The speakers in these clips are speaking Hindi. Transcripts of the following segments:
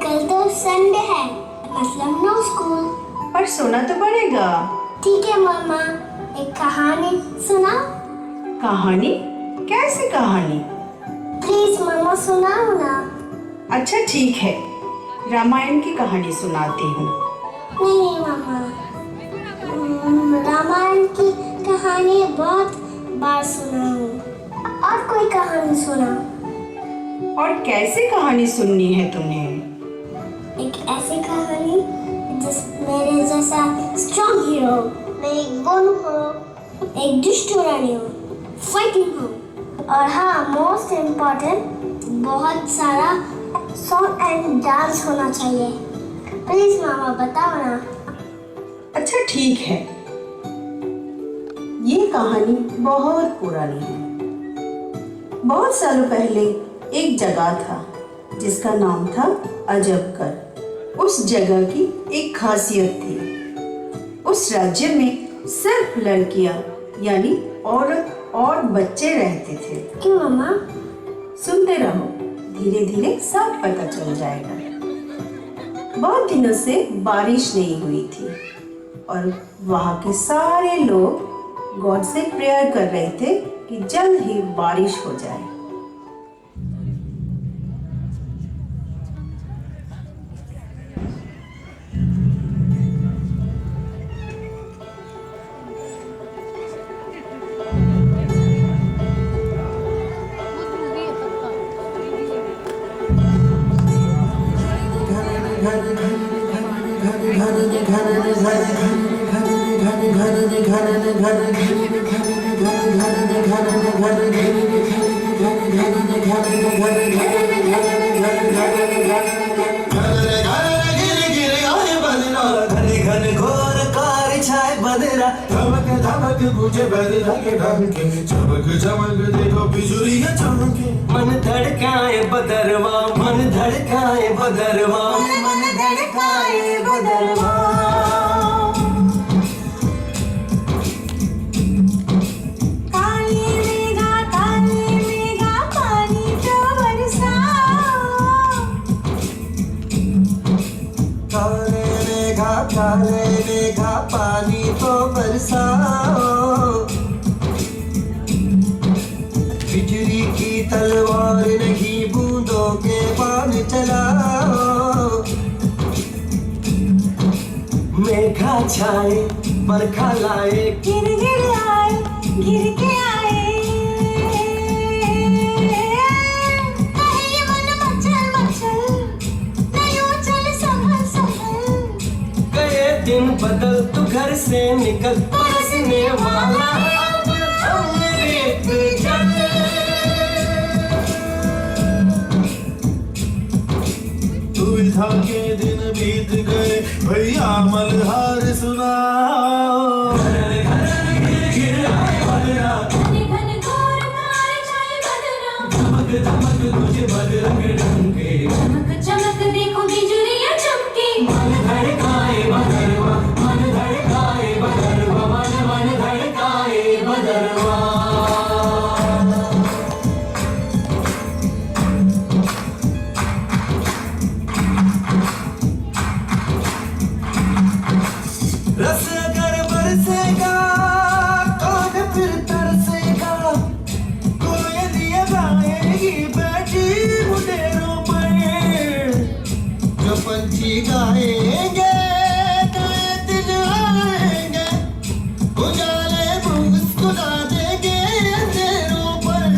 कल तो संडे है, मतलब नो स्कूल। पर सुना तो पड़ेगा। ठीक है मामा, एक कहानी सुनाओ। कहानी? कैसी कहानी? प्लीज मामा सुनाओ ना। अच्छा ठीक है, रामायण की कहानी सुनाती हूँ। नहीं मामा, रामायण की कहानी बहुत बार सुना हूँ। और कोई कहानी सुनाओ। और कैसी कहानी सुननी है तुम्हें? एक ऐसी कहानी जिस मेरे जैसा स्ट्रॉन्ग हीरो, मैं एक गोलू हूँ, एक दुष्ट रानी हूँ, फाइटिंग हूँ, और हाँ मोस्ट इम्पोर्टेंट बहुत सारा सॉन्ग एंड डांस होना चाहिए। प्लीज मामा बताओ ना। अच्छा ठीक है, ये कहानी बहुत पुरानी है। बहुत सालों पहले एक जगह था जिसका नाम था अजबगढ़। उस जगह की एक खासियत थी, उस राज्य में सिर्फ लड़कियां यानी औरत और बच्चे रहते थे। क्यों मामा? सुनते रहो, धीरे धीरे सब पता चल जाएगा। बहुत दिनों से बारिश नहीं हुई थी और वहाँ के सारे लोग गॉड से प्रेयर कर रहे थे कि जल्द ही बारिश हो जाए। धमक धमक गूंजे बदला के ढंके, चमक चमक देखो बिजुलियां चमके। मन धड़काए बदरवा, मन धड़काए बदरवा, मन धड़काए बदरवा। काले मेघा पानी तो बरसाओ। काले मेघा पानी तो बरसाओ। बिजली की तलवार नहीं, बूंदों के बाण चलाओ। मेघा छाए बरखा लाए, गिर गिर आए, गिर के आए। कहे मन मचल मचल, नहीं चल संभल संभल। गए दिन बदल, तू घर से निकल, बरसने वाला अमृत जल। दुविधा के दिन बीत गए, भैया मल्हार सुनाओ। घन गिर आए बदरा, घन घोर कार छाए बदरा। धमक धमक तुझे बदरंग ढंके, चमक चमक देखो बिजुलियां चमके। मन धड़काए बदरवा, मन धड़काए बदरवा, मन धड़काए बदरवा। रस अगर बरसेगा कौन फिर तरसेगा। कोयलियां गाएगी बैठी मुंडेरों पर। जो पंछी गाएंगे नए दिन आएंगे, उजाले मुस्कुरा देंगे अंधेरों पर।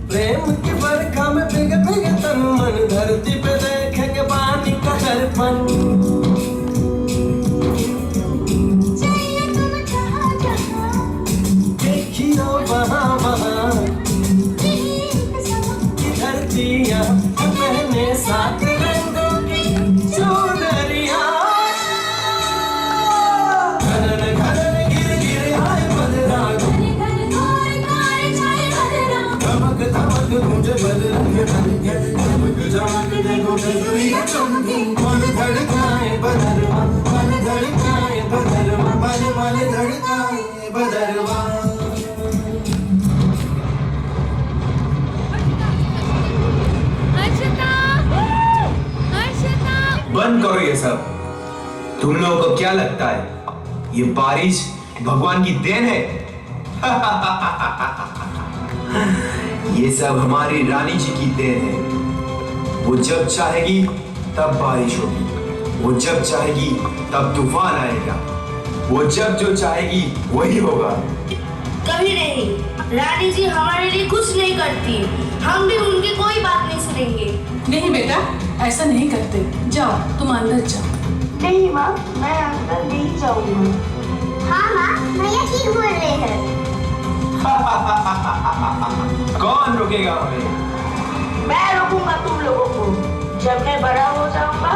प्रेम की बरखा में भीग भीग तन मन, धरती पे देखेंगे पानी का दर्पण। चाहिए तुम जहाँ जहाँ, देखियो वहाँ वहाँ, एक समा। की धरतियाँ पहने सात रंगों की चुनरियाँ। घनन घनन गिर गिर आए बदरा, घन घोर कार छाए बदरा। धमक धमक गूंजे बदरंग ढंके, चमक चमक देखो बिजुलियां चमके। मन धड़काए बदरवा, मन धड़काए बदरवा, मन धड़काए बदरवा। अर्षिता, अर्षिता। बंद करो ये सब। तुम लोगों को क्या लगता है ये बारिश भगवान की देन है? ये सब हमारी रानी जी की देन है। वो जब चाहेगी तब बारिश होगी, वो जब चाहेगी तब तूफान आएगा, वो जब जो चाहेगी वही होगा। कभी नहीं, रानी जी हमारे लिए कुछ नहीं करती, हम भी उनकी कोई बात नहीं सुनेंगे। नहीं बेटा, ऐसा नहीं करते। जाओ, तुम अंदर जाओ। नहीं माँ, मैं अंदर नहीं जाऊंगा। हाँ माँ, भैया ठीक बोल रहे हैं। कौन रोकेगा हमें? मैं रोकूंगा तुम लोगों को। जब मैं बड़ा हो जाऊंगा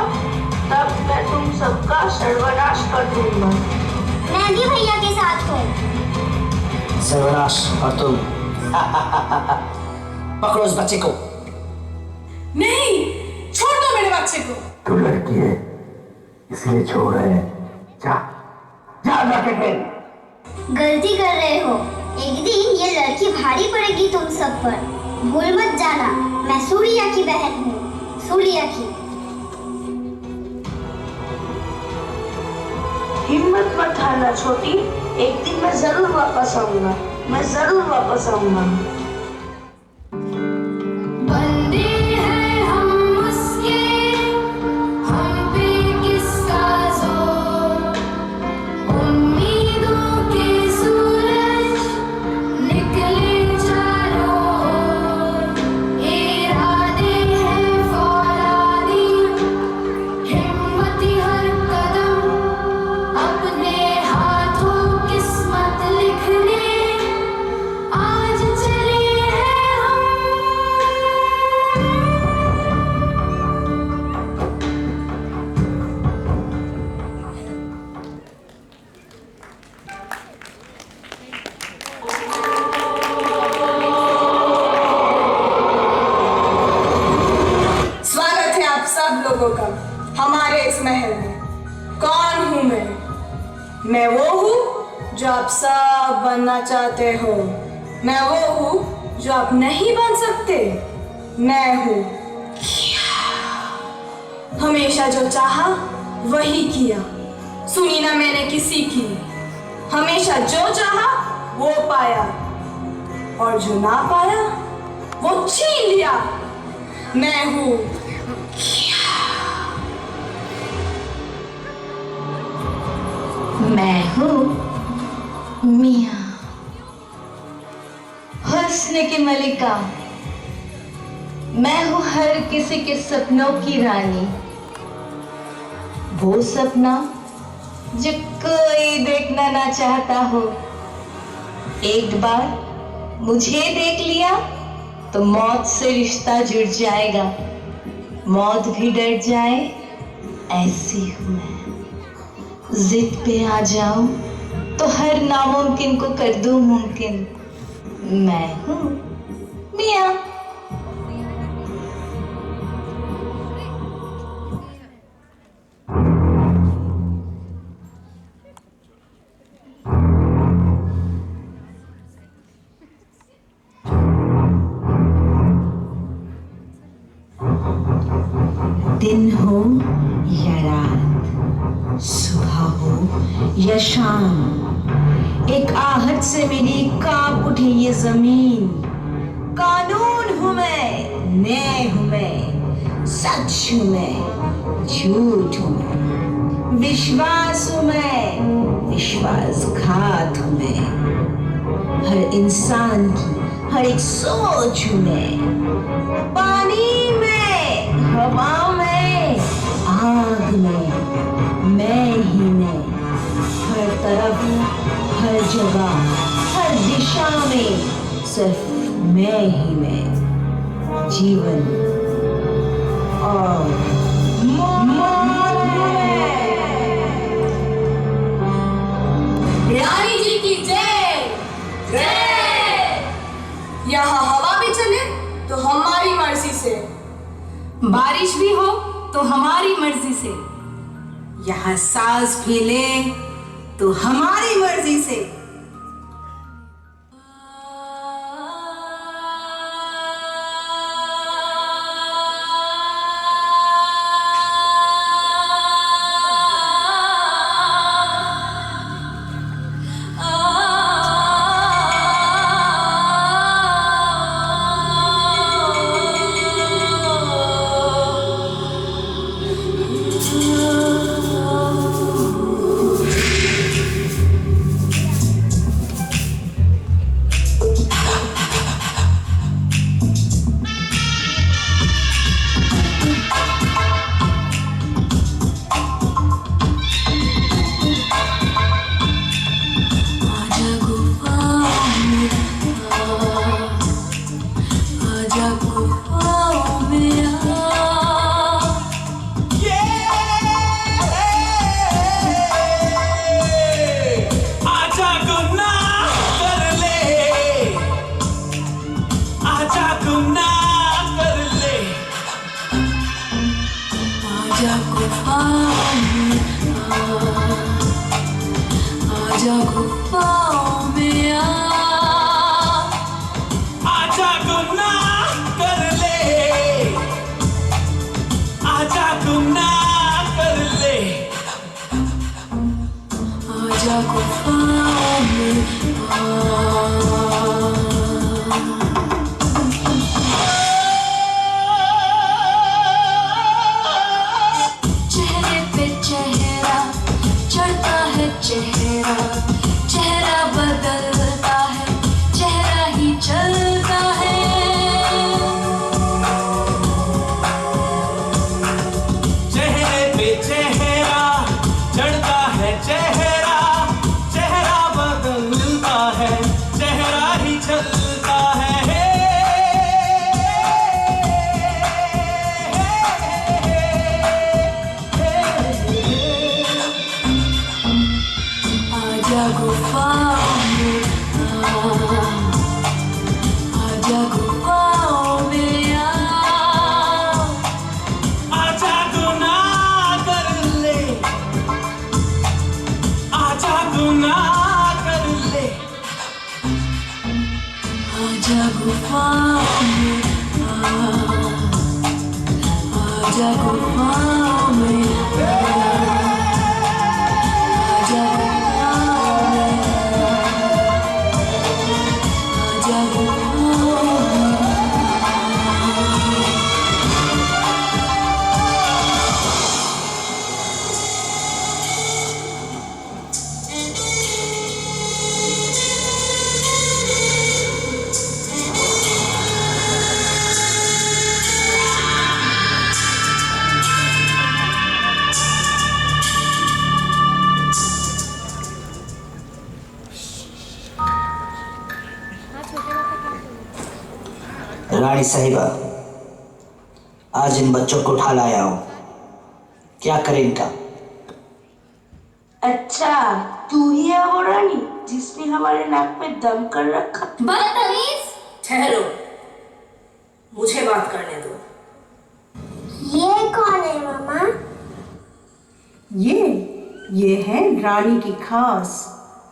तब मैं तुम सबका सर्वनाश कर दूंगा। मैं भी भैया के साथ हूँ। सर्वनाश और तुम। पकड़ो उस बच्चे को। नहीं, छोड़ दो मेरे बच्चे को। तू लड़की है इसलिए छोड़ रहे हैं। जा जा जाके खेल। गलती कर रहे हो। एक दिन ये लड़की भारी पड़ेगी तुम सब पर। भूल मत जाना, मैं सूर्या की बहन हूँ। सूर्या की। हिम्मत मत हारना छोटी, एक दिन मैं जरूर वापस आऊंगा। मैं जरूर वापस आऊंगा। बंदे हैं हम उसके, हम पे किसका जोर। उम्मीदों के सूरज निकले चारों ओर। इरादे हैं फौलादी, हिम्मती हर कदम अपने हाथों किस्मत लिखने आज चले हैं हम। स्वागत है आप सब लोगों का हमारे इस महल में। कौन हूँ मैं वो हूँ जो आप सब बनना चाहते हो। मैं वो हूँ जो आप नहीं बन सकते। मैं हूँ हमेशा जो चाहा वही किया। सुनी ना मैंने किसी की। हमेशा जो चाहा वो पाया, और जो ना पाया वो छीन लिया। मैं हूँ मैं हूँ मिया, हुस्न की मलिका। मैं हूँ हर किसी के सपनों की रानी। वो सपना जो कोई देखना ना चाहता हो, एक बार मुझे देख लिया तो मौत से रिश्ता जुड़ जाएगा। मौत भी डर जाए ऐसी हूँ मैं। जिद पे आ जाऊं तो हर नामुमकिन को कर दूं मुमकिन। मैं हूँ मिया। दिन हो या रात, सुबह हो या शाम, एक आहट से मेरी कांप उठे ये जमीन। कानून हूँ मैं, न्याय हूँ मैं, सच हूँ मैं, झूठ हूँ मैं, विश्वास हूँ मैं, विश्वासघात हूँ मैं। हर इंसान की हर एक सोच हूँ मैं। पानी में, हवा में, आग में, मैं ही मैं। हर तरफ, हर जगह, हर दिशा में सिर्फ मैं ही मैं। जीवन और मौत में। रानी जी की जय जय। यहाँ हवा भी चले तो हमारी मर्जी से, बारिश भी हो तो हमारी मर्जी से, यहाँ सांस भी ले तो हमारी मर्जी से। आजा गुफाओं में आजा गुफाओं में आजा गुनाह कर ले, आजा गुनाह कर ले, आजा गुफाओं में चेहरे पे चेहरा चढ़ता है, चेहरा चेहरा बदलता है, चेहरा ही चलता है। चेहरे पे चेहरा चढ़ता है, चेहरा चेहरा बदलता है, चेहरा ही चलता है। आजा गुफाओं में आजा गुफाओं में आजा गुनाह कर ले, आजा गुनाह कर ले, आजा गुफाओं में आजा गुफाओं में आजा गुफाओं में आजा गुफाओं में। रानी साहिबा, आज इन बच्चों को उठा लाया हूं, क्या करें इनका? अच्छा, तू ही है वो रानी जिसने हमारे नाक पे दम कर रखा? बदतमीज! ठहरो, मुझे बात करने दो। ये कौन है मामा? ये है रानी की खास,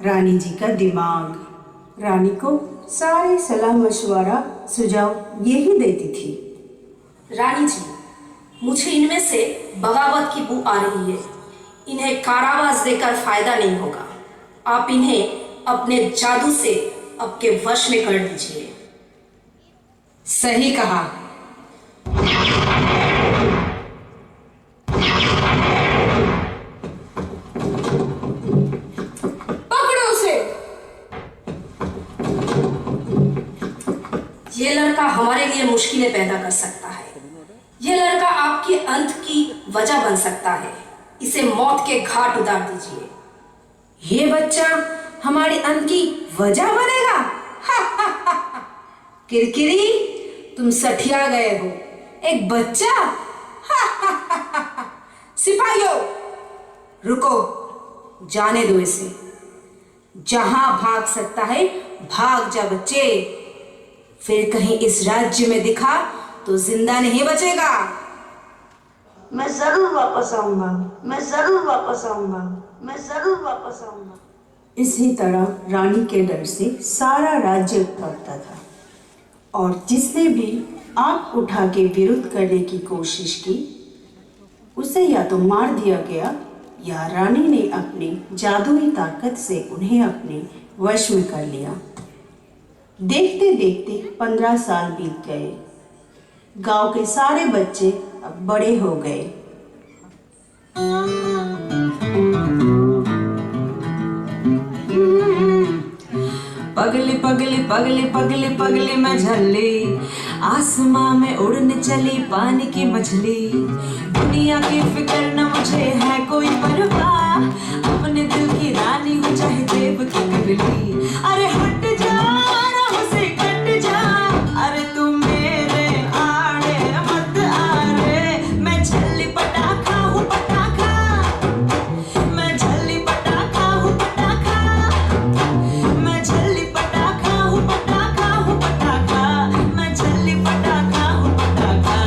रानी जी का दिमाग। रानी को सारे सलाह मशवरा सुझाव यही देती थी। रानी जी, मुझे इनमें से बगावत की बू आ रही है। इन्हें कारावास देकर फायदा नहीं होगा। आप इन्हें अपने जादू से आपके वश में कर लीजिए। सही कहा। पकड़ो उसे। ये लड़का हमारे लिए मुश्किलें पैदा कर सकता है। ये लड़का आपके अंत की वजह बन सकता है। इसे मौत के घाट उतार दीजिए। ये बच्चा हमारी अंत की वजह बनेगा? किरकिरी, तुम सठिया गए हो। एक बच्चा? सिपाहियों, रुको, जाने दो इसे। जहां भाग सकता है भाग जा बच्चे। फिर कहीं इस राज्य में दिखा तो जिंदा नहीं बचेगा। मैं जरूर वापस आऊंगा, मैं जरूर वापस आऊंगा, मैं जरूर वापस आऊंगा। इसी तरह रानी के डर से सारा राज्य कांपता था और जिसने भी आंख उठा के विरोध करने की कोशिश की उसे या तो मार दिया गया या रानी ने अपनी जादुई ताकत से उन्हें अपने वश में कर लिया। देखते देखते 15 साल बीत गए। गांव के सारे बच्चे अब बड़े हो गए। पगली पगली पगली पगली पगली मैं झल्ली, आसमां में उड़ने चली पानी की मछली। दुनिया की फिक्र न मुझे है कोई परवाह, अपने दिल की रानी हूँ चाहे देव की कबली। अरे हट जा, राहों से कट जा, अरे तू मेरे आड़े मत आ रे। मैं झल्ली पटाखा हूँ पटाखा, मैं झल्ली पटाखा हूँ पटाखा, मैं झल्ली पटाखा हूँ पटाखा हूँ पटाखा, मैं झल्ली पटाखा हूँ पटाखा।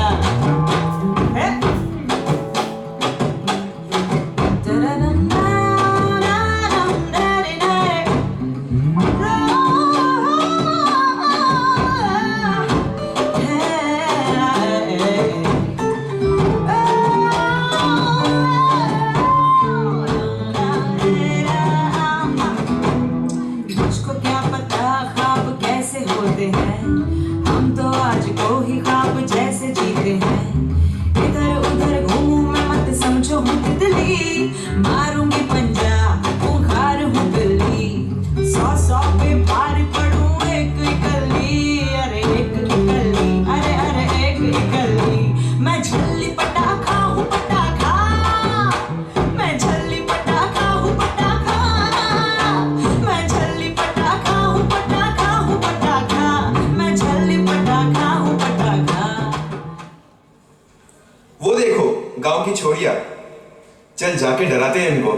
चल जाके डराते हैं इनको।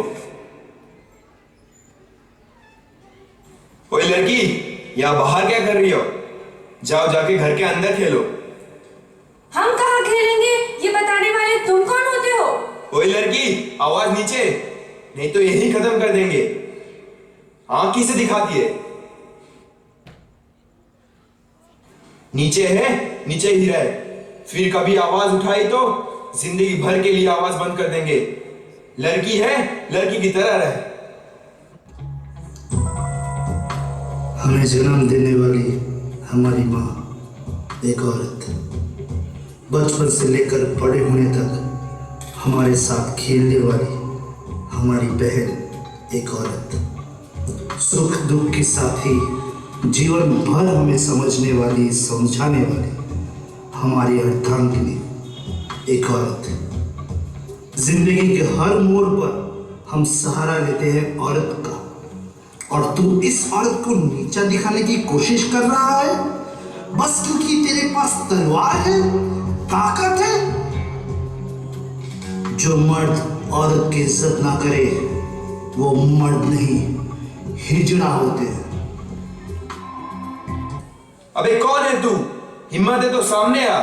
ओए लड़की, यहाँ बाहर क्या कर रही हो? जाओ जाके घर के अंदर खेलो। हम कहाँ खेलेंगे, ये बताने वाले तुम कौन होते हो? ओए लड़की, आवाज नीचे, नहीं तो यही खत्म कर देंगे। आंख किसे दिखाती है? नीचे है, नीचे ही रहे। फिर कभी आवाज उठाई तो जिंदगी भर के लिए आवाज बंद कर देंगे। लड़की है, लड़की की तरह रहे। हमें जन्म देने वाली हमारी माँ एक औरत, बचपन से लेकर बड़े होने तक हमारे साथ खेलने वाली हमारी बहन एक औरत, सुख दुख के साथ ही जीवन भर हमें समझने वाली, समझाने वाली हमारी अर्धांगिनी एक औरत। जिंदगी के हर मोड़ पर हम सहारा लेते हैं औरत का, और तू इस औरत को नीचा दिखाने की कोशिश कर रहा है बस क्योंकि तेरे पास तलवार है, ताकत है। जो मर्द औरत की इज्जत ना करे वो मर्द नहीं, हिजड़ा होते हैं। अबे कौन है तू? हिम्मत है तो सामने आ।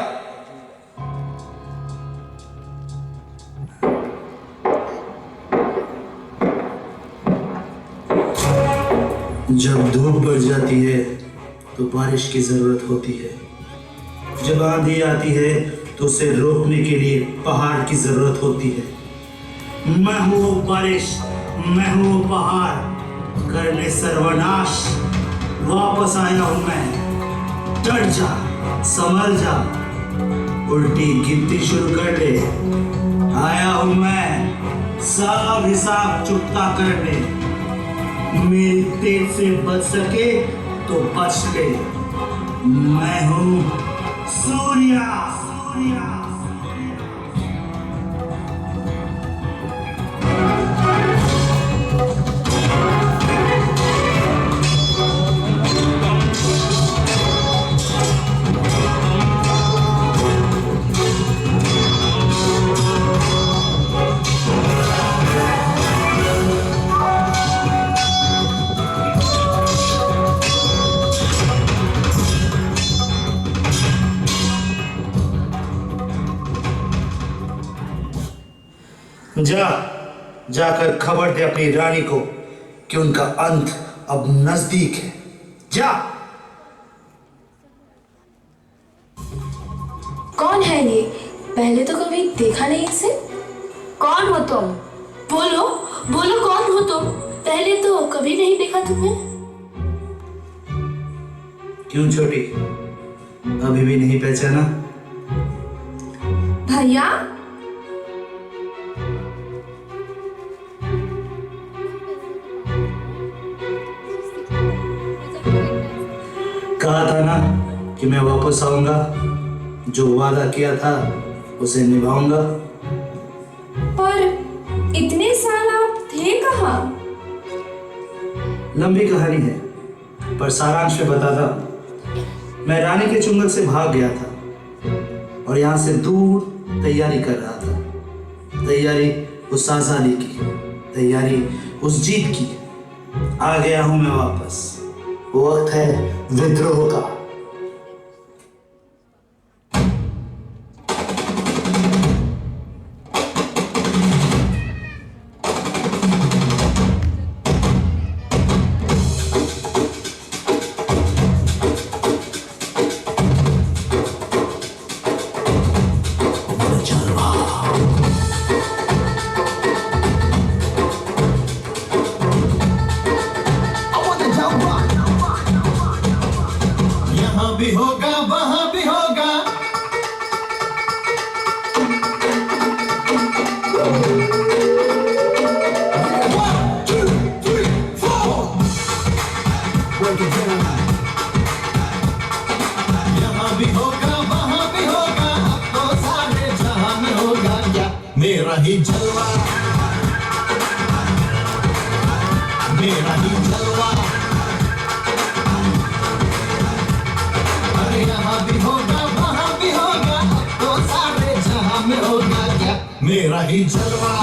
जब धूप बढ़ जाती है तो बारिश की जरूरत होती है, जब आंधी आती है तो उसे रोकने के लिए पहाड़ की जरूरत होती है। मैं हूँ वो बारिश, मैं हूँ वो पहाड़, करने सर्वनाश वापस आया हूँ मैं। डर जा, संभल जा, उल्टी गिनती शुरू कर दे। आया हूँ मैं सब हिसाब चुकता करने। मेरी तेज से बच सके तो बच ले। मैं हूँ सूर्या। जाकर खबर दे अपनी रानी को कि उनका अंत अब नजदीक है। जा। कौन है ये? पहले तो कभी देखा नहीं इसे। कौन हो तुम? बोलो बोलो, कौन हो तुम? पहले तो कभी नहीं देखा तुम्हें। क्यों छोटी, अभी भी नहीं पहचाना? भैया, कहा था ना कि मैं वापस आऊंगा, जो वादा किया था उसे निभाऊंगा। पर इतने साल आप थे कहाँ? लंबी कहानी है, पर सारांश में बताता। मैं रानी के चुंगल से भाग गया था और यहाँ से दूर तैयारी कर रहा था। तैयारी उस आजादी की, तैयारी उस जीत की। आ गया हूं मैं वापस। वक्त है विद्रोह का। भी होगा वहां भी होगा। यहाँ भी होगा वहां भी होगा, अब तो सारे जहां में होगा क्या मेरा ही जलवा, मेरा ही जलवा। अरे यहाँ भी होगा वहां भी होगा, अब तो सारे जहां में होगा क्या मेरा ही जलवा।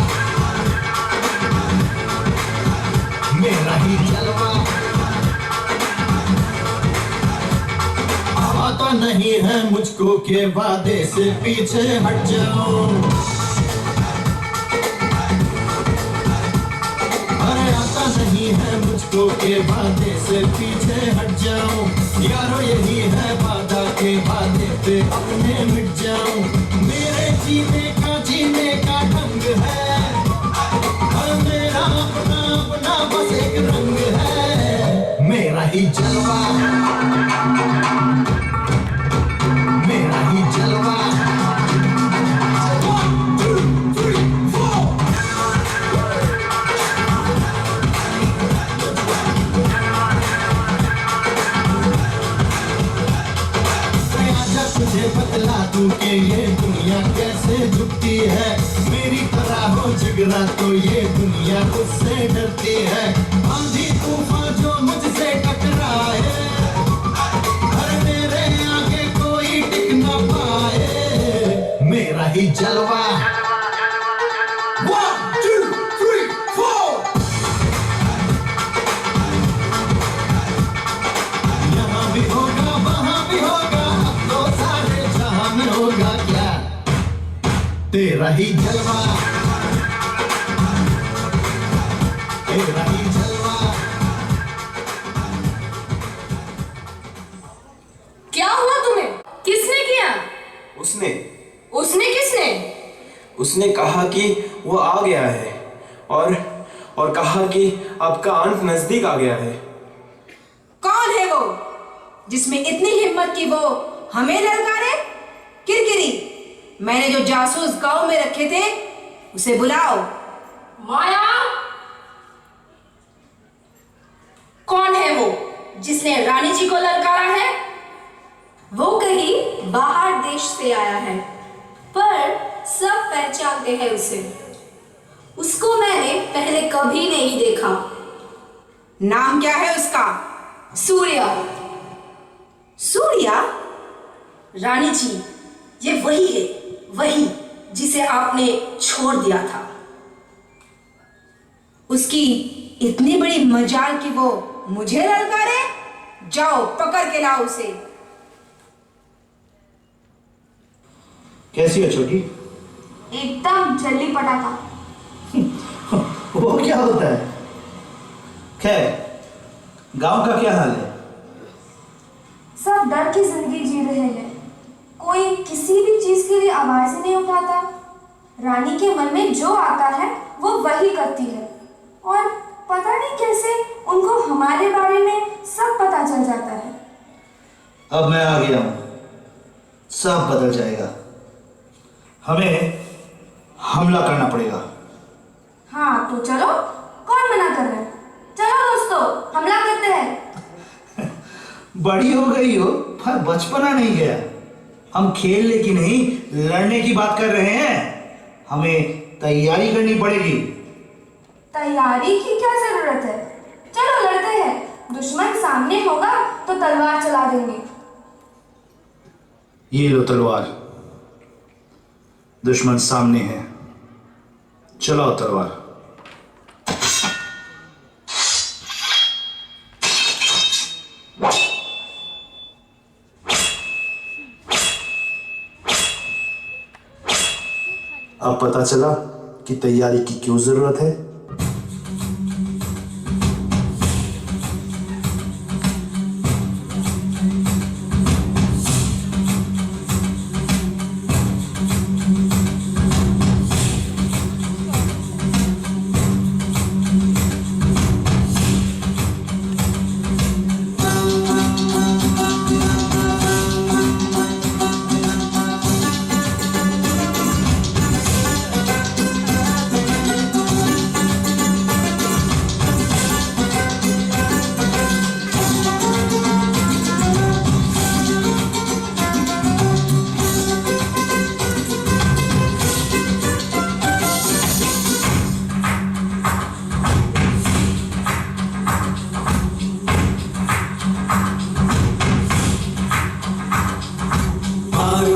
मेरा ही जलवा। आता नहीं है मुझको के वादे से पीछे हट जाऊं। अरे आता नहीं है मुझको के वादे से पीछे हट जाऊं। यारो यही है वादा के वादे पे अपने मिट जाऊं। मेरे जीने का ढंग है और मेरा अपना अपना बस एक रंग है। मेरा ही जलवा, मेरा ही जलवा। 1 2 3 4 तुझे बतला दूं कि ये दुनिया कैसे झुकती है। मेरी तरह हो जिगरा तो ये दुनिया उससे डरती है। आंधी तूफान जो मुझसे टकराए, हर मेरे आगे कोई टिक न पाए। मेरा ही जलवा। 1 2 3 4 यहाँ भी होगा वहाँ भी होगा, अब तो सारे जहां में होगा क्या तेरा ही जलवा, तेरा ही जलवा। क्या हुआ तुम्हें? किसने किया? उसने उसने किसने? उसने कहा कि वो आ गया है और कहा कि आपका अंत नजदीक आ गया है। कौन है वो जिसमें इतनी हिम्मत कि वो हमें ललकारे? किरकिरी, मैंने जो जासूस गांव में रखे थे उसे बुलाओ। माया, कौन है वो जिसने रानी जी को ललकारा है? वो कहीं बाहर देश से आया है, पर सब पहचानते हैं उसे। उसको मैंने पहले कभी नहीं देखा। नाम क्या है उसका? सूर्या। सूर्या? रानी जी, ये वही है, वही जिसे आपने छोड़ दिया था। उसकी इतनी बड़ी मजाल कि वो मुझे ललकारे? जाओ पकड़ के लाओ उसे। कैसी है छोटी? एकदम जल्दी पटाखा। वो क्या होता है? खैर, गांव का क्या हाल है? सब डर की जिंदगी जी रहे हैं। कोई किसी भी चीज के लिए आवाज ही नहीं उठाता। रानी के मन में जो आता है वो वही करती है, और पता नहीं कैसे उनको हमारे बारे में सब पता चल जाता है। अब मैं आ गया हूं, सब बदल जाएगा। हमें हमला करना पड़ेगा। हाँ तो चलो, कौन मना कर रहा है? चलो दोस्तों, हमला करते हैं। बड़ी हो गई हो पर बचपना नहीं गया। हम खेलने की नहीं लड़ने की बात कर रहे हैं। हमें तैयारी करनी पड़ेगी। तैयारी की क्या जरूरत है? चलो लड़ते हैं। दुश्मन सामने होगा तो तलवार चला देंगे। ये लो तलवार। दुश्मन सामने है, चलाओ तलवार। अब पता चला कि तैयारी की क्यों जरूरत है।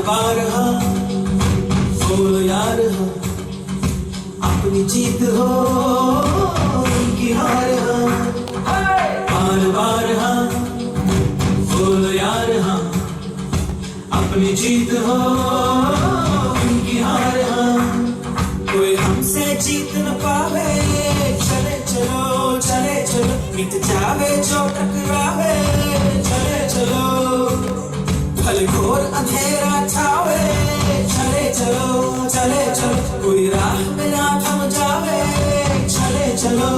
बार हाँ बोलो यार हाँ, अपनी जीत हो उनकी हार हाँ। बार हाँ बोलो यार हाँ, अपनी जीत हो उनकी हार हाँ, कोई हमसे जीत न पावे। चले चलो चले चलो, मिट जावे जो टकरावे। चले चलो भले घोर अंधेरा छावे। चले चलो कोई राह में ना थम जावे। चले चलो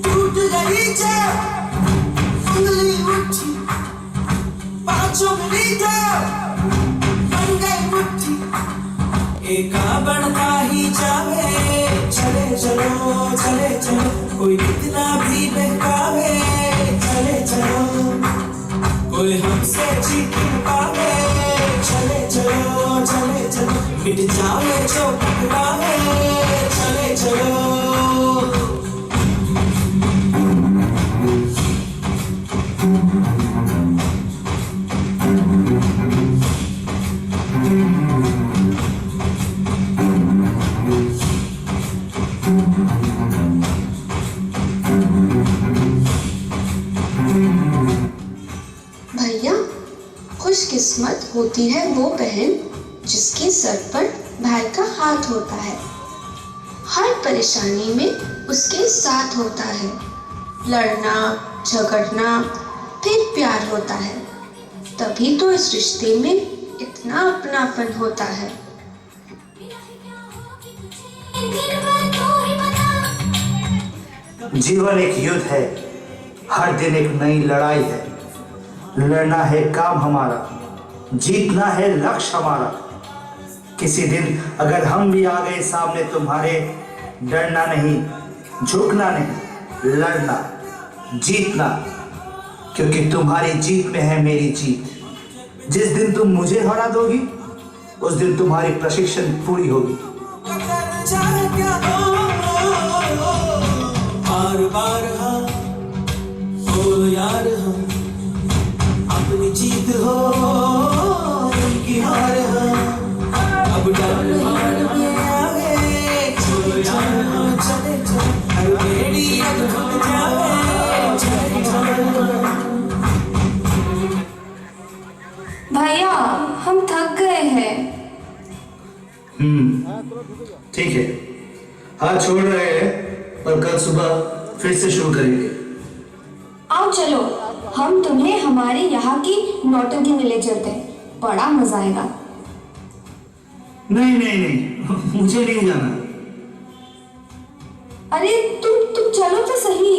टूट गई जब उंगली मुट्ठी, पांचों मिली जब बन गई मुट्ठी, एका बनता ही जावे। चले चलो कोई कितना भी बहकावे। चले चलो कोई हमसे जीत न पावे। चले चलो मिट जावे जो टकरावे। चले चलो भैया, खुशकिस्मत होती है वो बहन जिसके सर पर भाई का हाथ होता है, हर परेशानी में उसके साथ होता है, लड़ना झगड़ना फिर प्यार होता है, तभी तो इस रिश्ते में इतना अपनापन होता है। जीवन एक युद्ध है, हर दिन एक नई लड़ाई है। लड़ना है काम हमारा, जीतना है लक्ष्य हमारा। किसी दिन अगर हम भी आ गए सामने तुम्हारे, डरना नहीं, झुकना नहीं, लड़ना, जीतना, क्योंकि तुम्हारी जीत में है मेरी जीत। जिस दिन तुम मुझे हरा दोगी, उस दिन तुम्हारी प्रशिक्षण पूरी होगी। बार बार हाँ बोलो यार हाँ, अपनी जीत हो उनकी हार हाँ, अब डर हार में आवे। चलो यार हाँ चले हर बेड़ी अब थम जावे। भैया, हम थक गए हैं। ठीक है, आज छोड़ रहे हैं और कल सुबह फिर से शुरू करेंगे। आओ चलो, हम तुम्हें हमारे यहाँ की नौटंकी में ले चलते हैं, बड़ा मजा आएगा। नहीं, मुझे नहीं जाना। अरे तुम चलो तो सही।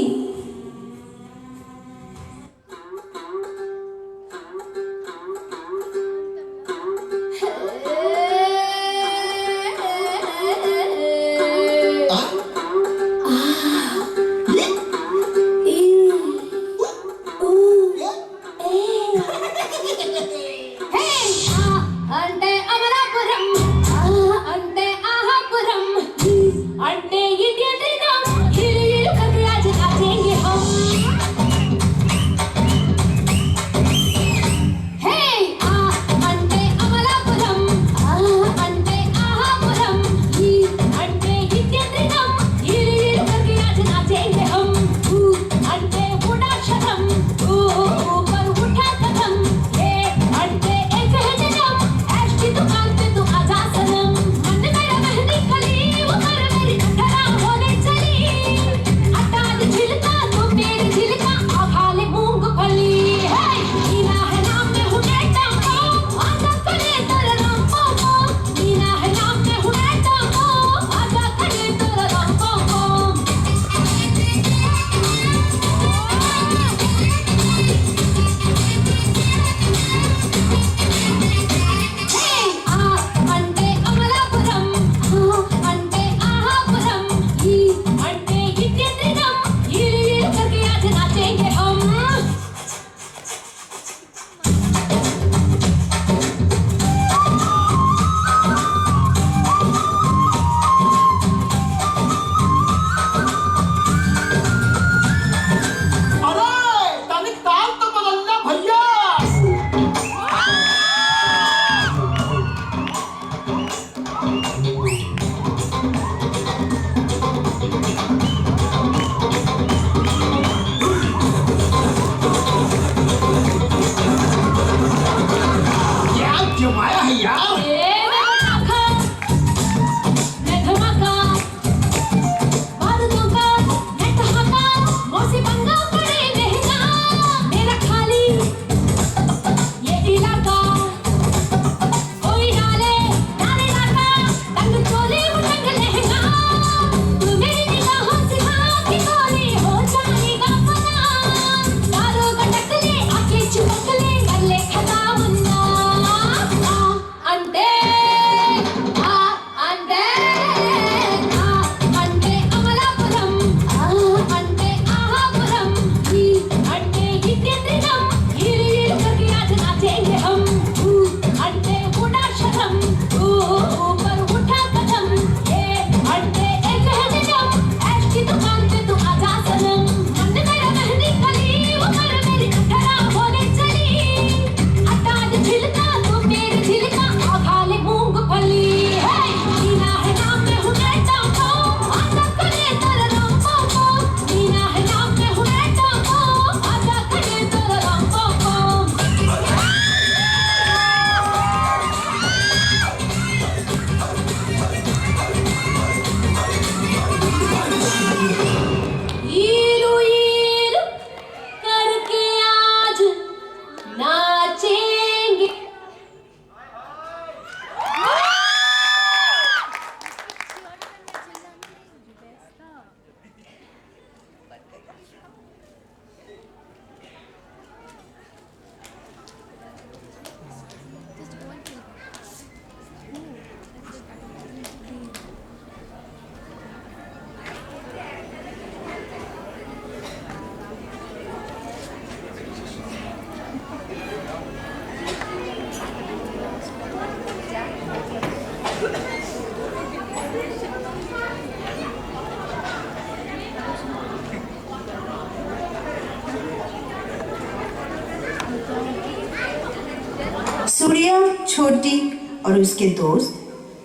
सूर्या, छोटी और उसके दोस्त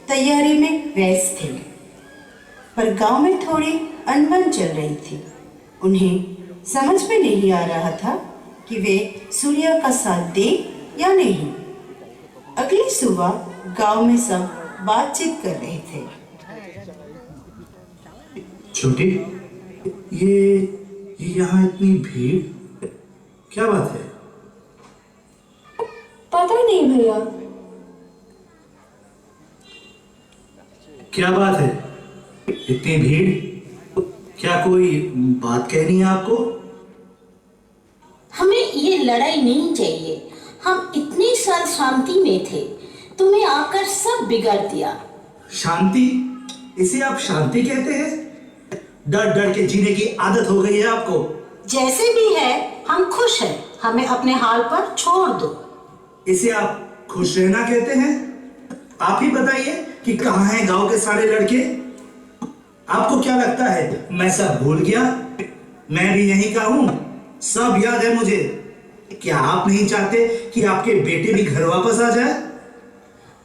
तैयारी में व्यस्त थे, पर गांव में थोड़ी अनबन चल रही थी। उन्हें समझ में नहीं आ रहा था कि वे सूर्या का साथ दें या नहीं। अगली सुबह गांव में सब बातचीत कर रहे थे। छोटी, ये यहाँ इतनी भीड़, क्या बात है? पता नहीं भैया। क्या बात है? इतनी भीड़, क्या कोई बात कहनी है आपको? हमें ये लड़ाई नहीं चाहिए। हम इतने साल शांति में थे, तुमने आकर सब बिगाड़ दिया। शांति? इसे आप शांति कहते हैं? डर डर के जीने की आदत हो गई है आपको। जैसे भी है, हम खुश हैं। हमें अपने हाल पर छोड़ दो। इसे आप खुश रहना कहते हैं? आप ही बताइए कि कहाँ हैं गांव के सारे लड़के? आपको क्या लगता है मैं सब भूल गया? मैं भी यहीं का हूं, सब याद है मुझे। क्या आप नहीं चाहते कि आपके बेटे भी घर वापस आ जाए?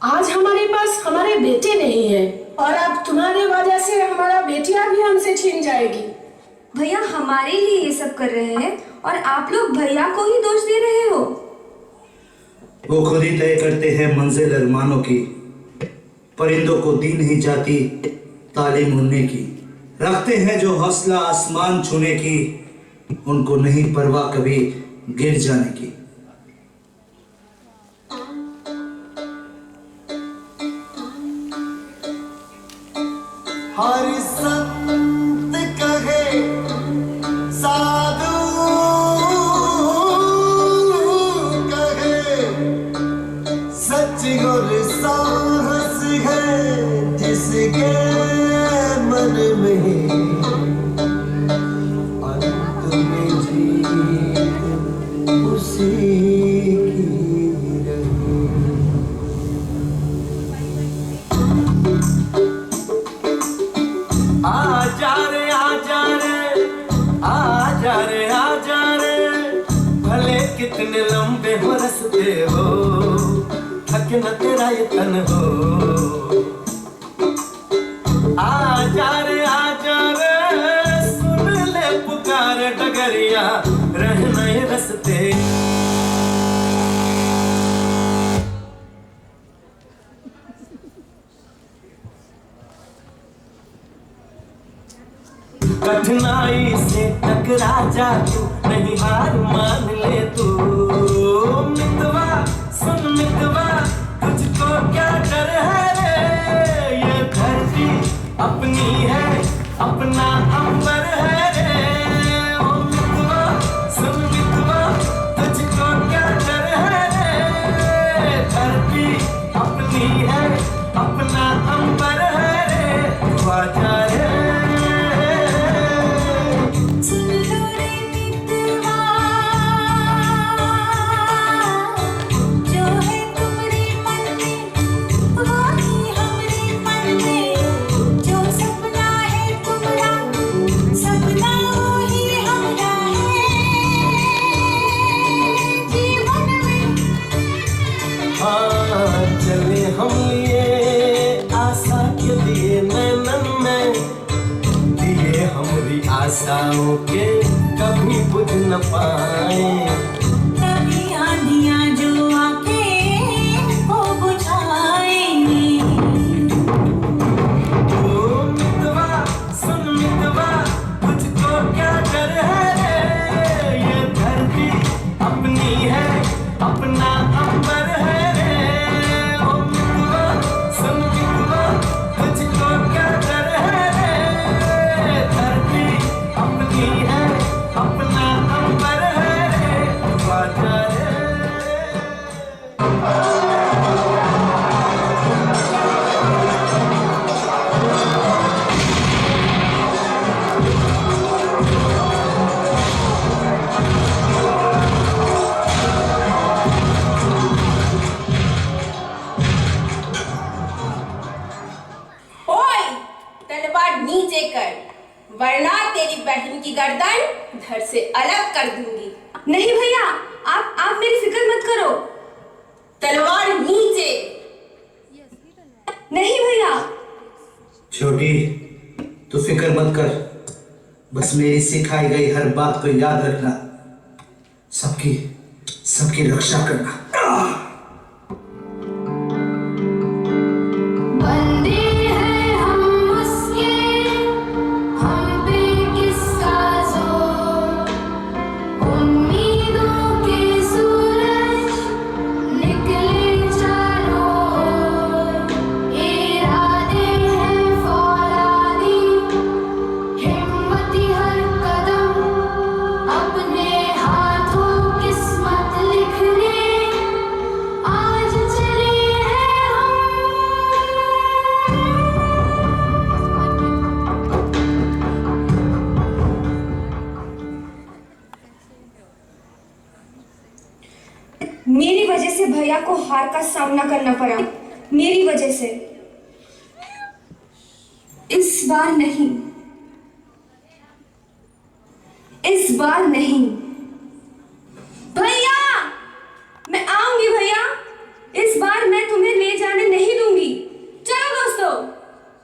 आज हमारे पास हमारे बेटे नहीं है और अब तुम्हारी वजह से हमारा बेटियां भी हमसे छीन जाएगी। भैया हमारे लिए ये सब कर रहे हैं और आप लोग भैया को ही दोष दे रहे हो। वो खुद ही तय करते हैं मंजिल अरमानों की। परिंदों को दी नहीं जाती तालीम उड़ने की। रखते हैं जो हौसला आसमान छूने की, उनको नहीं परवाह कभी गिर जाने की। हर संत कहे साधु कहे, सच और साहस है जिसके मन में, अंत में जीत उसी की रही। आजा रे आजा रे, आजा रे आजा रे, भले कितने लंबे हो रस्ते हो, थक न तेरा ये तन हो। आजा रे सुन ले पुकार डगरिया, रहना ये रस्ते। कठिनाई से टकरा जा तू, नहीं हार मान ले तू। मितवा सुन मितवा, तुझको क्या डर है रे? ये धरती अपनी है, अपना अंबर है रे। ओ मितवा सुन मितवा, तुझको क्या डर है रे? धरती अपनी है, अपना अंबर है रे। तू आजा रे। चले हम लिए आशा के दिए नैनन में, दिए हमारी आशाओं के कभी बुझ न पाए। कभी आंधियां जो आके वो बुझाएंगी। ओ मितवा सुन मितवा, तुझको क्या डर है रे? ये धरती अपनी है, अपना अंबर है रे। ओ मितवा सुन मितवा, तुझको क्या डर है रे? धरती अपनी है, अपना अंबर है रे। तू आजा रे। ओए, तलवार नीचे कर, वरना तेरी बहन की गर्दन धड़ से अलग कर दूंगी। नहीं भैया, आप मेरी फिक्र मत करो। तलवार नीचे। नहीं भैया। छोटी, तू फिक्र मत कर, बस मेरी सिखाई गई हर बात को याद रखना, सबकी रक्षा करना। मेरी वजह से भैया को हार का सामना करना पड़ा, मेरी वजह से। इस बार नहीं, इस बार नहीं भैया। मैं आऊंगी भैया, इस बार मैं तुम्हें ले जाने नहीं दूंगी। चलो दोस्तों।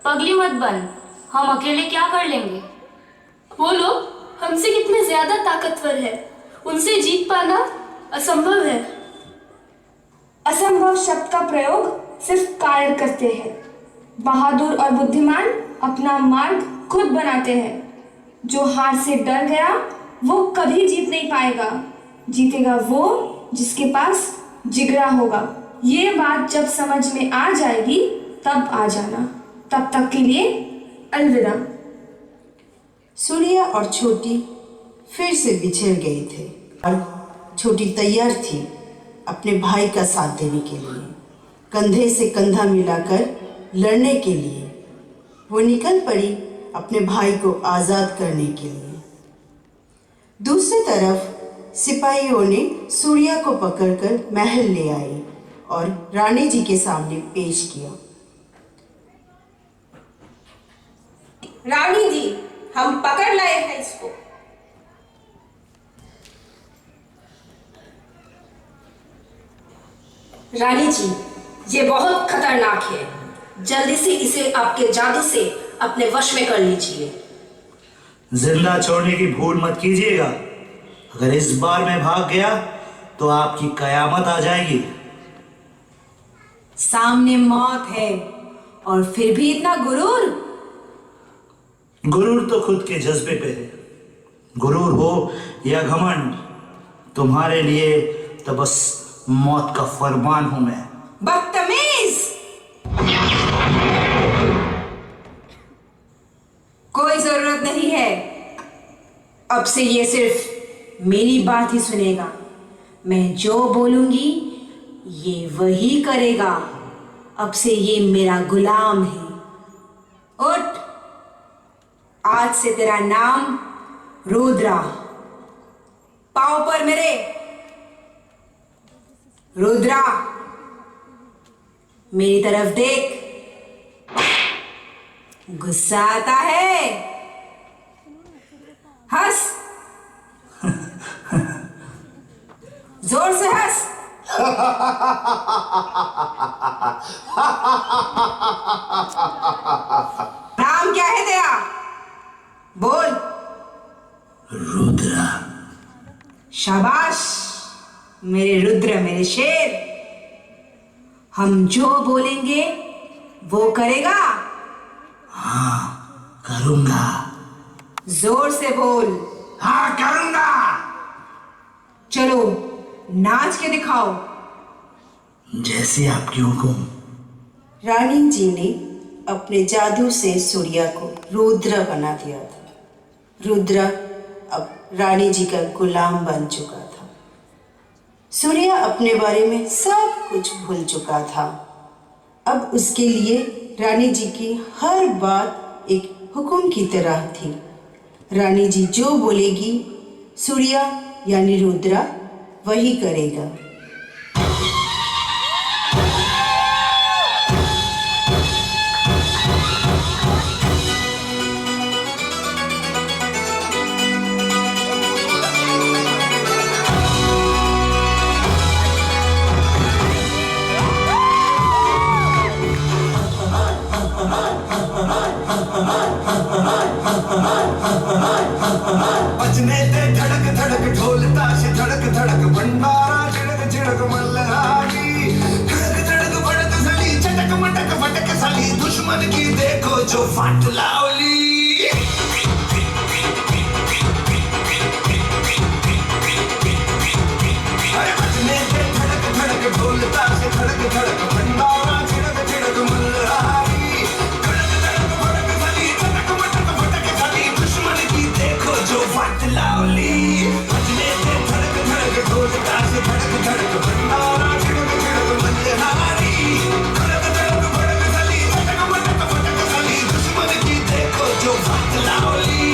पगली मत बन, हम अकेले क्या कर लेंगे। वो लोग हमसे कितने ज्यादा ताकतवर है, उनसे जीत पाना असंभव है। असंभव शब्द का प्रयोग सिर्फ कारण करते हैं। बहादुर और बुद्धिमान अपना मार्ग खुद बनाते हैं। जो हार से डर गया वो कभी जीत नहीं पाएगा। जीतेगा वो जिसके पास जिगरा होगा। ये बात जब समझ में आ जाएगी तब आ जाना। तब तक के लिए अलविदा। सूर्या और छोटी फिर से बिछड़ गए थे और छोटी तैयार थी अपने भाई का साथ देने के लिए, कंधे से कंधा मिलाकर लड़ने के लिए। वो निकल पड़ी अपने भाई को आज़ाद करने के लिए। दूसरी तरफ सिपाहियों ने सूर्या को पकड़कर महल ले आए और रानी जी के सामने पेश किया। रानी जी, हम पकड़ लाए हैं इसको। रानी जी, ये बहुत खतरनाक है। जल्दी से इसे आपके जादू से अपने वश में कर लीजिए। जिंदा छोड़ने की भूल मत कीजिएगा। अगर इस बार मैं भाग गया तो आपकी कयामत आ जाएगी। सामने मौत है और फिर भी इतना गुरूर। गुरूर तो खुद के जज्बे पे है। गुरूर हो या घमंड, तुम्हारे लिए तो बस मौत का फरमान हूं मैं। बदतमीज! कोई जरूरत नहीं है। अब से ये सिर्फ मेरी बात ही सुनेगा। मैं जो बोलूंगी ये वही करेगा। अब से ये मेरा गुलाम है। उठ, आज से तेरा नाम रुद्रा। पांव पर मेरे। रुद्रा, मेरी तरफ देख। गुस्सा आता है? हंस, जोर से हंस। नाम क्या है तेरा? बोल। रुद्रा। शाबाश मेरे रुद्र, मेरे शेर। हम जो बोलेंगे वो करेगा। हाँ करूंगा। जोर से बोल। हाँ करूंगा। चलो नाच के दिखाओ। जैसे आपकी हुक्म। रानी जी ने अपने जादू से सूर्या को रुद्र बना दिया था। रुद्र अब रानी जी का गुलाम बन चुका था। सूर्या अपने बारे में सब कुछ भूल चुका था। अब उसके लिए रानी जी की हर बात एक हुक्म की तरह थी। रानी जी जो बोलेगी सूर्या यानी रुद्रा वही करेगा। बजने ते धड़क धड़क ढोल ताश धड़क धड़क भंडारा झिड़क झिड़क मल्हारी धड़क धड़क भड़क सली चटक मटक फटक सली दुश्मन की देखो जो फाट लावली बजने ते धड़क धड़क ढोल ताश धड़क धड़क भंडारा झिड़क झिड़क मल्हारी धड़क धड़क भड़क सली चटक मटक फटक सली दुश्मन की देखो जो फाट लावली बजने ते धड़क धड़क ढोल ताश धड़क धड़क भंडारा झिड़क झिड़क मल्हारी धड़क धड़क भड़क सली चटक मटक फटक सली दुश्मन की देखो जो फाट लावली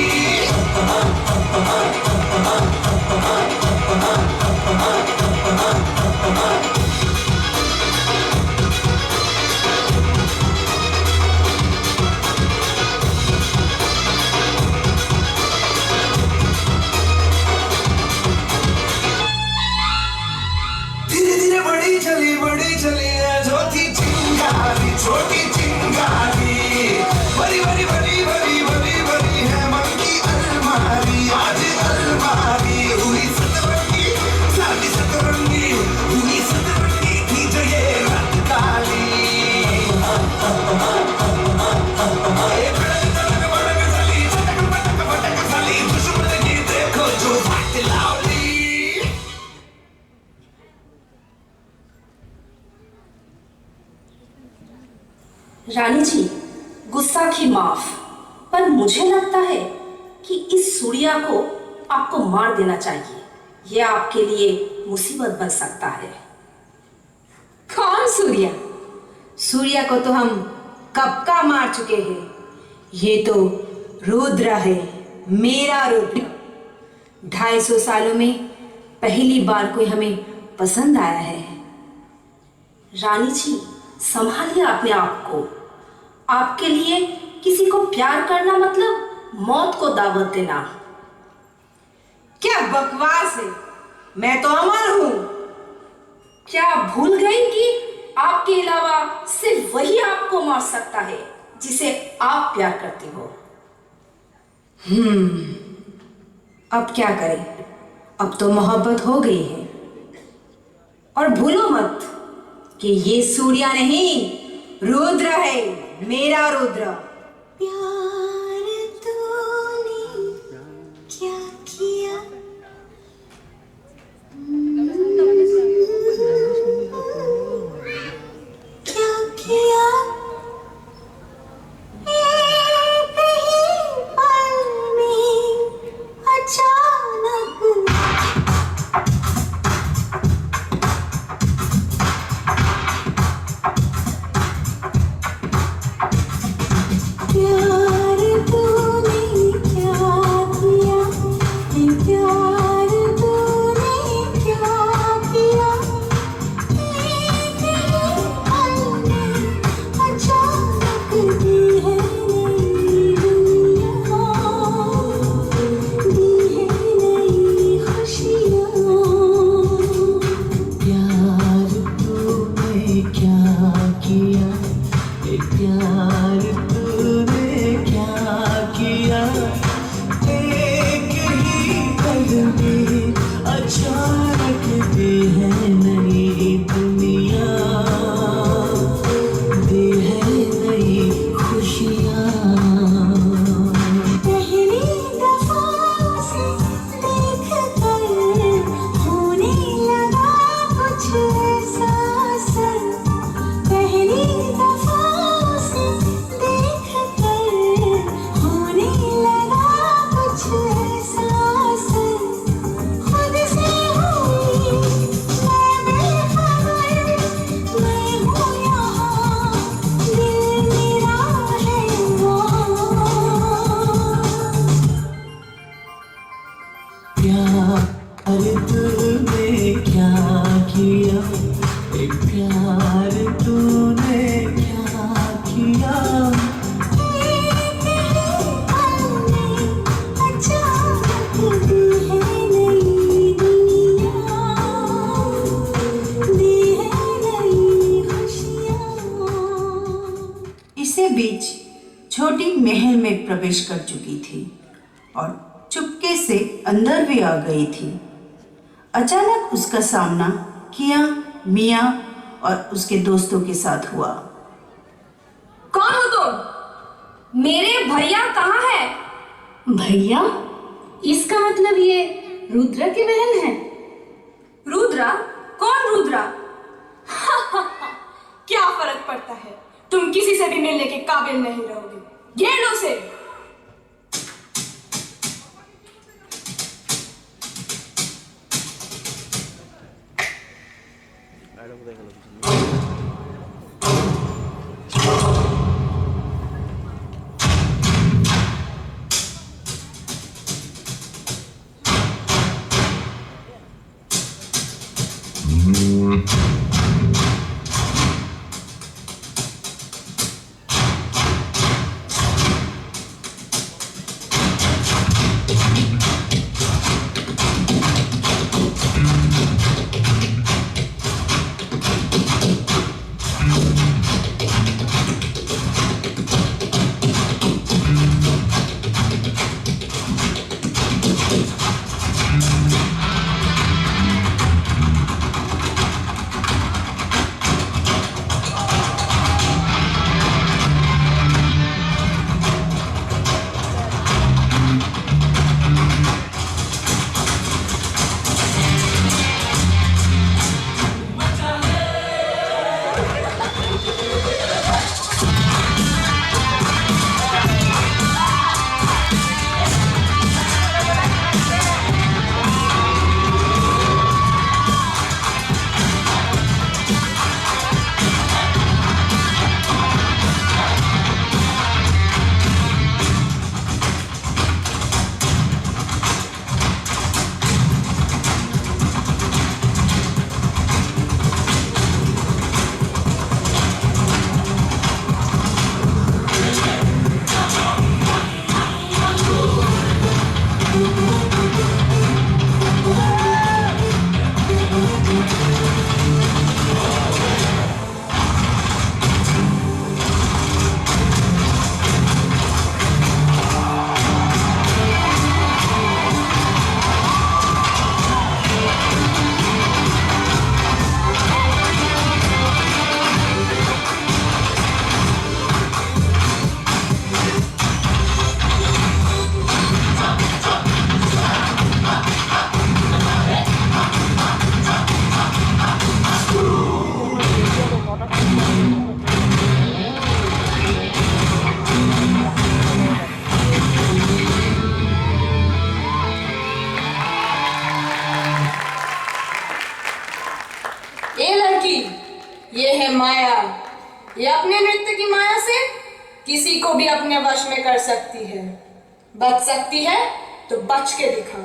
धीरे धीरे बड़ी चली है जो थी चिंगारी छोटी चिंगारी बड़ी बड़ी बड़ी बड़ी बड़ी बड़ी है मन की अलमारी आज अलमारी हुई सतरंगी साली सतरंगी हुई सतरंगी थी जो ये रात काली भड़क भड़क सली चटक पटक फटक सली दुश्मन की देखो जो फाट लावली रानी जी, गुस्सा की माफ, पर मुझे लगता है कि इस सूर्या को आपको मार देना चाहिए। यह आपके लिए मुसीबत बन सकता है। कौन सूर्या? सूर्या को तो हम कब का मार चुके हैं। ये तो रुद्र है, मेरा रुद्र। 250 सालों में पहली बार कोई हमें पसंद आया है। रानी जी, संभालिए अपने आप को। आपके लिए किसी को प्यार करना मतलब मौत को दावत देना। क्या बकवास है, मैं तो अमर हूं। क्या आप भूल गई कि आपके अलावा सिर्फ वही आपको मार सकता है जिसे आप प्यार करती हो। अब क्या करें, अब तो मोहब्बत हो गई है। और भूलो मत कि ये सूर्या नहीं, रुद्र है, मेरा रुद्र। प्यार तूने क्या किया क्या किया एक ही पल में अचानक प्रवेश कर चुकी थी और चुपके से अंदर भी आ गई थी। अचानक उसका सामना किया मियाँ और उसके दोस्तों के साथ हुआ। कौन हो तुम? मेरे भैया कहाँ है? भैया? इसका मतलब ये रुद्रा की बहन है। रुद्रा? कौन रुद्रा? क्या फर्क पड़ता है, तुम किसी से भी मिलने के काबिल नहीं रहोगे। ये लो से। ये है माया। ये अपने नृत्य की माया से किसी को भी अपने वश में कर सकती है। बच सकती है तो बच के दिखा।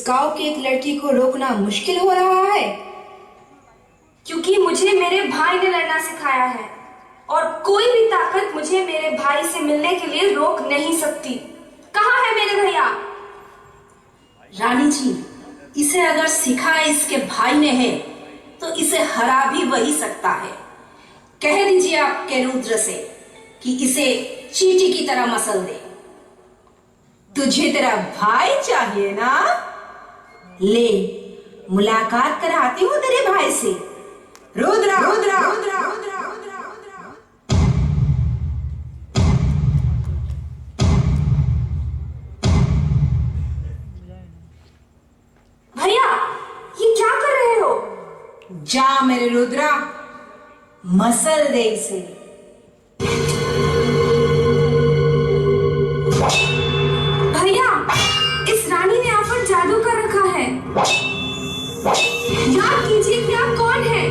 गांव की एक लड़की को रोकना मुश्किल हो रहा है? क्योंकि मुझे मेरे भाई ने लड़ना सिखाया है और कोई भी ताकत मुझे मेरे भाई से मिलने के लिए रोक नहीं सकती। कहाँ है मेरे भैया? रानी जी, इसे अगर सिखाया इसके भाई ने है तो इसे हरा भी वही सकता है। कह दीजिए आपके रुद्र से कि इसे चींटी की तरह मसल दे। तुझे तेरा भाई चाहिए ना? ले, मुलाकात कराती हूँ तेरे भाई से। रुद्रा, रुद्रा, रुद्रा, रुद्रा। भैया, ये क्या कर रहे हो? जा मेरे रुद्रा, मसल दे इसे। भैया, इस रानी ने आप पर जादू कर रखा है। याद कीजिए कि आप कौन हैं।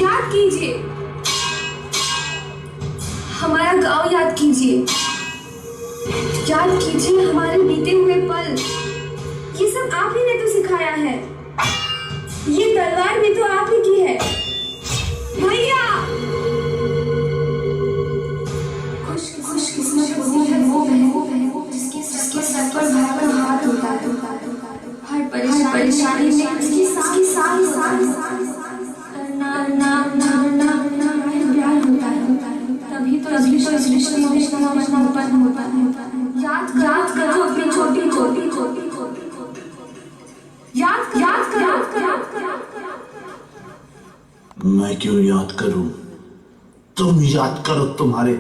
याद कीजिए, हमारा गांव याद कीजिए। याद कीजिए हमारे बीते हुए पल। ये सब आप ही ने तो सिखाया है। ये तलवार भी तो आप ही की है। भैया, खुशकिस्मत वो है जिसके सर पर भाई का हाथ होता है। हर परेशानी में उसकी सारी प्यार होता है। तभी तो इस रिश्ते में उत्पन्न होता है। याद करो अपनी छोटी याद करो। मैं क्यों याद करूं? तुम याद करो, तुम्हारे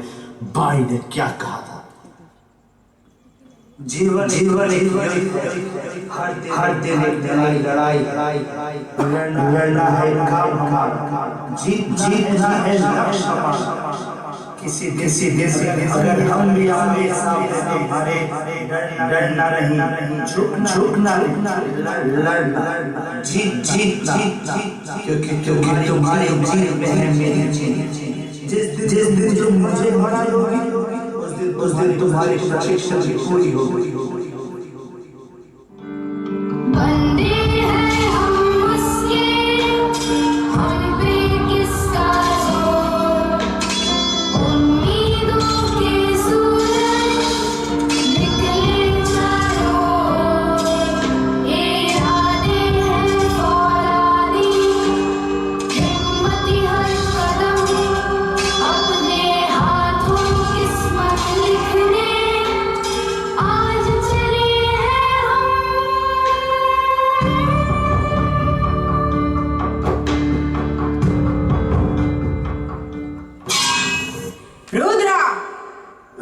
भाई ने क्या कहा था। जीवन हर दिन एक नई लड़ाई लड़ना है काम, जीतना है लक्ष्य। किसी दिन अगर हम भी आगे सामने तुम्हारे डरना नहीं, झुकना लड़ना, जीतना, क्योंकि तुम्हारी जीत में है मेरी जीत। जिस दिन तुम मुझे हरा लोगी उस दिन तुम्हारी प्रतीक्षा भी पूरी होगी।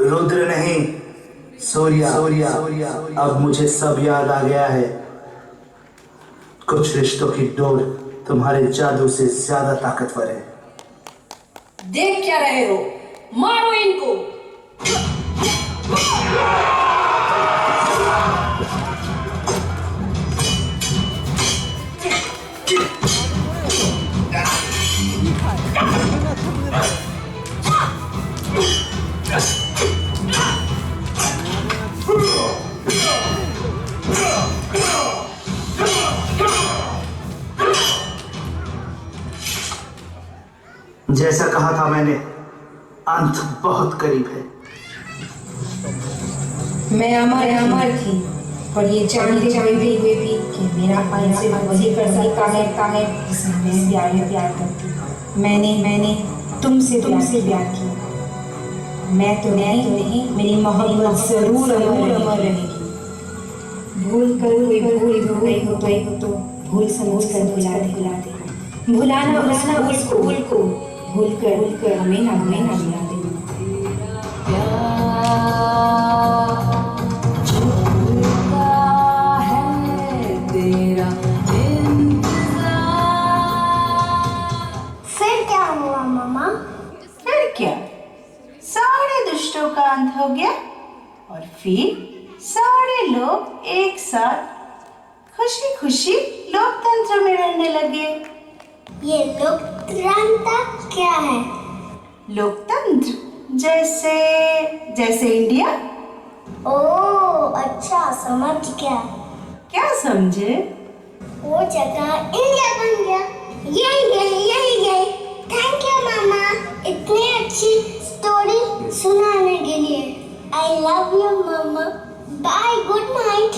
रुद्र नहीं, सूर्या। अब मुझे सब याद आ गया है। कुछ रिश्तों की डोर तुम्हारे जादू से ज्यादा ताकतवर है। देख क्या रहे हो? मारो इनको। जैसा कहा था मैंने, अंत बहुत करीब है। मैं अमर थी और ये जानते हुए भी कि मेरा भाई सिर्फ वही कर सकता है जिसे मैं प्यार करती हूँ। मैंने तुमसे प्यार किया। मैं तो नहीं, मेरी मोहब्बत जरूर अमर रहेगी। भूल कर तो भूल समझ कर भुला दे। भुलाना उस भूल को भूल कर हमें ना भुला दे। फिर क्या हुआ मामा? फिर क्या? सारे दुष्टों का अंत हो गया और फिर सारे लोग एक साथ खुशी खुशी लोकतंत्र में रहने लगे। ये लोकतंत्र क्या है? लोकतंत्र जैसे इंडिया। ओह अच्छा, समझ गया। क्या समझे? वो जगह इंडिया बन गया। यही थैंक यू मामा, इतनी अच्छी स्टोरी सुनाने के लिए। I love you mama. Bye, good night.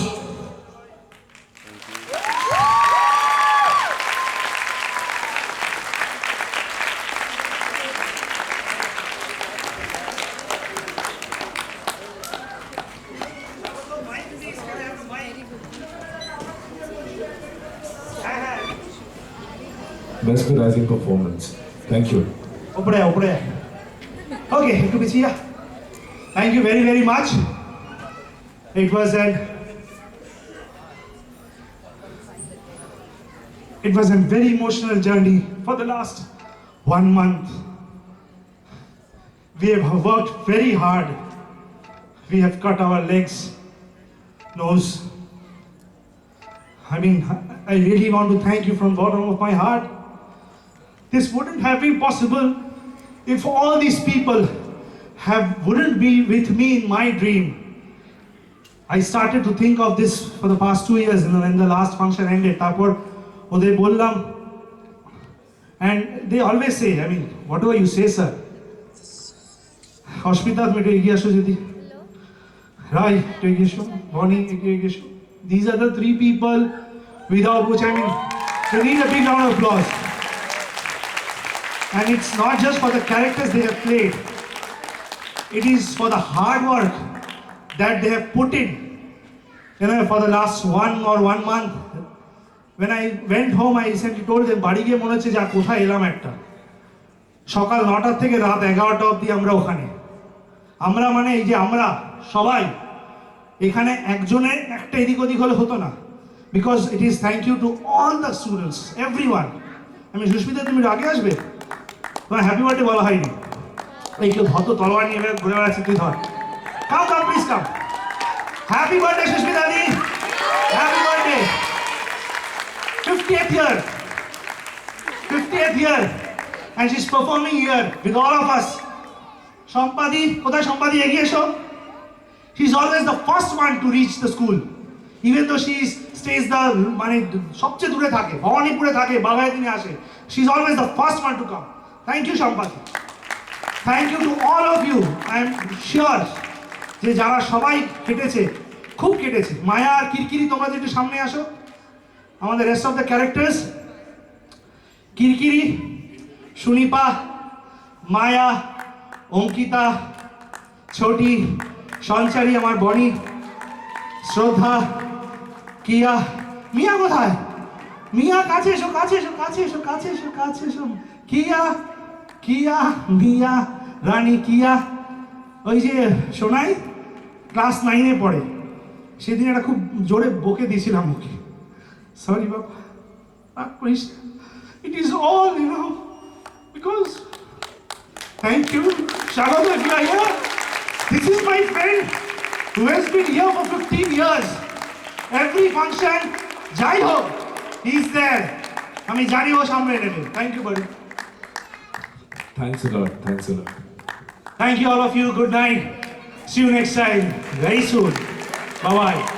Mesmerizing performance. Thank you. Upre. Okay, to be here. Thank you very, very much. It was a very emotional journey for the last 1 month. We have worked very hard. We have cut our legs, nose. I mean, I really want to thank you from the bottom of my heart. This wouldn't have been possible if all these people wouldn't be with me in my dream. I started to think of this for the past 2 years, when the last function ended. Tapor oder bollam, and they always say, I mean, whatever you say, sir. Hospital me to egiye asho jodi. Rai to egiye asho, Bonnie egiye asho. These are the 3 people without which, I mean, they need a big round of applause. And it's not just for the characters they have played. It is for the hard work that they have put in. For the last 1 month. When I went home, I recently told them, বাড়ি গিয়ে মনে হচ্ছে যা কোথায় এলাম একটা। সকাল 9টা থেকে রাত 11টা অবধি আমরা ওখানে। আমরা মানে এই যে আমরা সবাই এখানে একজনের একটা এদিক ওদিক হলে হতো না। Because it is thank you to all the students, everyone. আমি সুস্মিতা, তুমি আগে আসবে? তোমার হ্যাপি বার্থডে বলা হয়নি। এই কেউ ধর তো তলোয়ার নিয়ে ঘুরে বেড়াচ্ছে, তুই ধর। Come please come. Happy birthday Sushmita দি, happy birthday. 50th year and she's performing here with all of us. সম্পাদি, কোথায় সম্পাদি, এগিয়ে এসো। She's always the first one to reach the school, even though she stays the মানে সবচেয়ে দূরে থাকে, ভবানীপুরে থাকে, বাগায় দিনে আসে। She's always the first one to come. Thank you সম্পাদি। Thank you to all of you. I am sure যে যারা সবাই কেটেছে, খুব কেটেছে। মায়া আর কিরকিরি, তোমরা যেটা সামনে আসো। আমাদের রেস্ট অফ দ্য ক্যারেক্টার্স, কিরকিরি, সুনিপা, মায়া, অঙ্কিতা, ছোটি, সঞ্চারী, আমার বনি, শ্রদ্ধা, কিয়া। মিয়া কোথায়? মিয়া কাছে এসো, কাছে এসো, কাছে এসো, কাছে এসো, কাছে এসো। কিয়া, মিয়া, রানী, কিয়া। ওই যে সোনাই ক্লাস 9-এ পড়ে, সেদিন একটা খুব জোরে বকে দিয়েছিলাম ওকে। সরি বাবা, রাগ করিস। It is all, because thank you, Shagota, if you are here. This is my friend who has been here for 15 years. Every function, jai ho, he is there. আমি জানি ও সামনে নেবে। Thank you, buddy. Thanks a lot. Thank you all of you. Good night. See you next time, very soon. Bye-bye.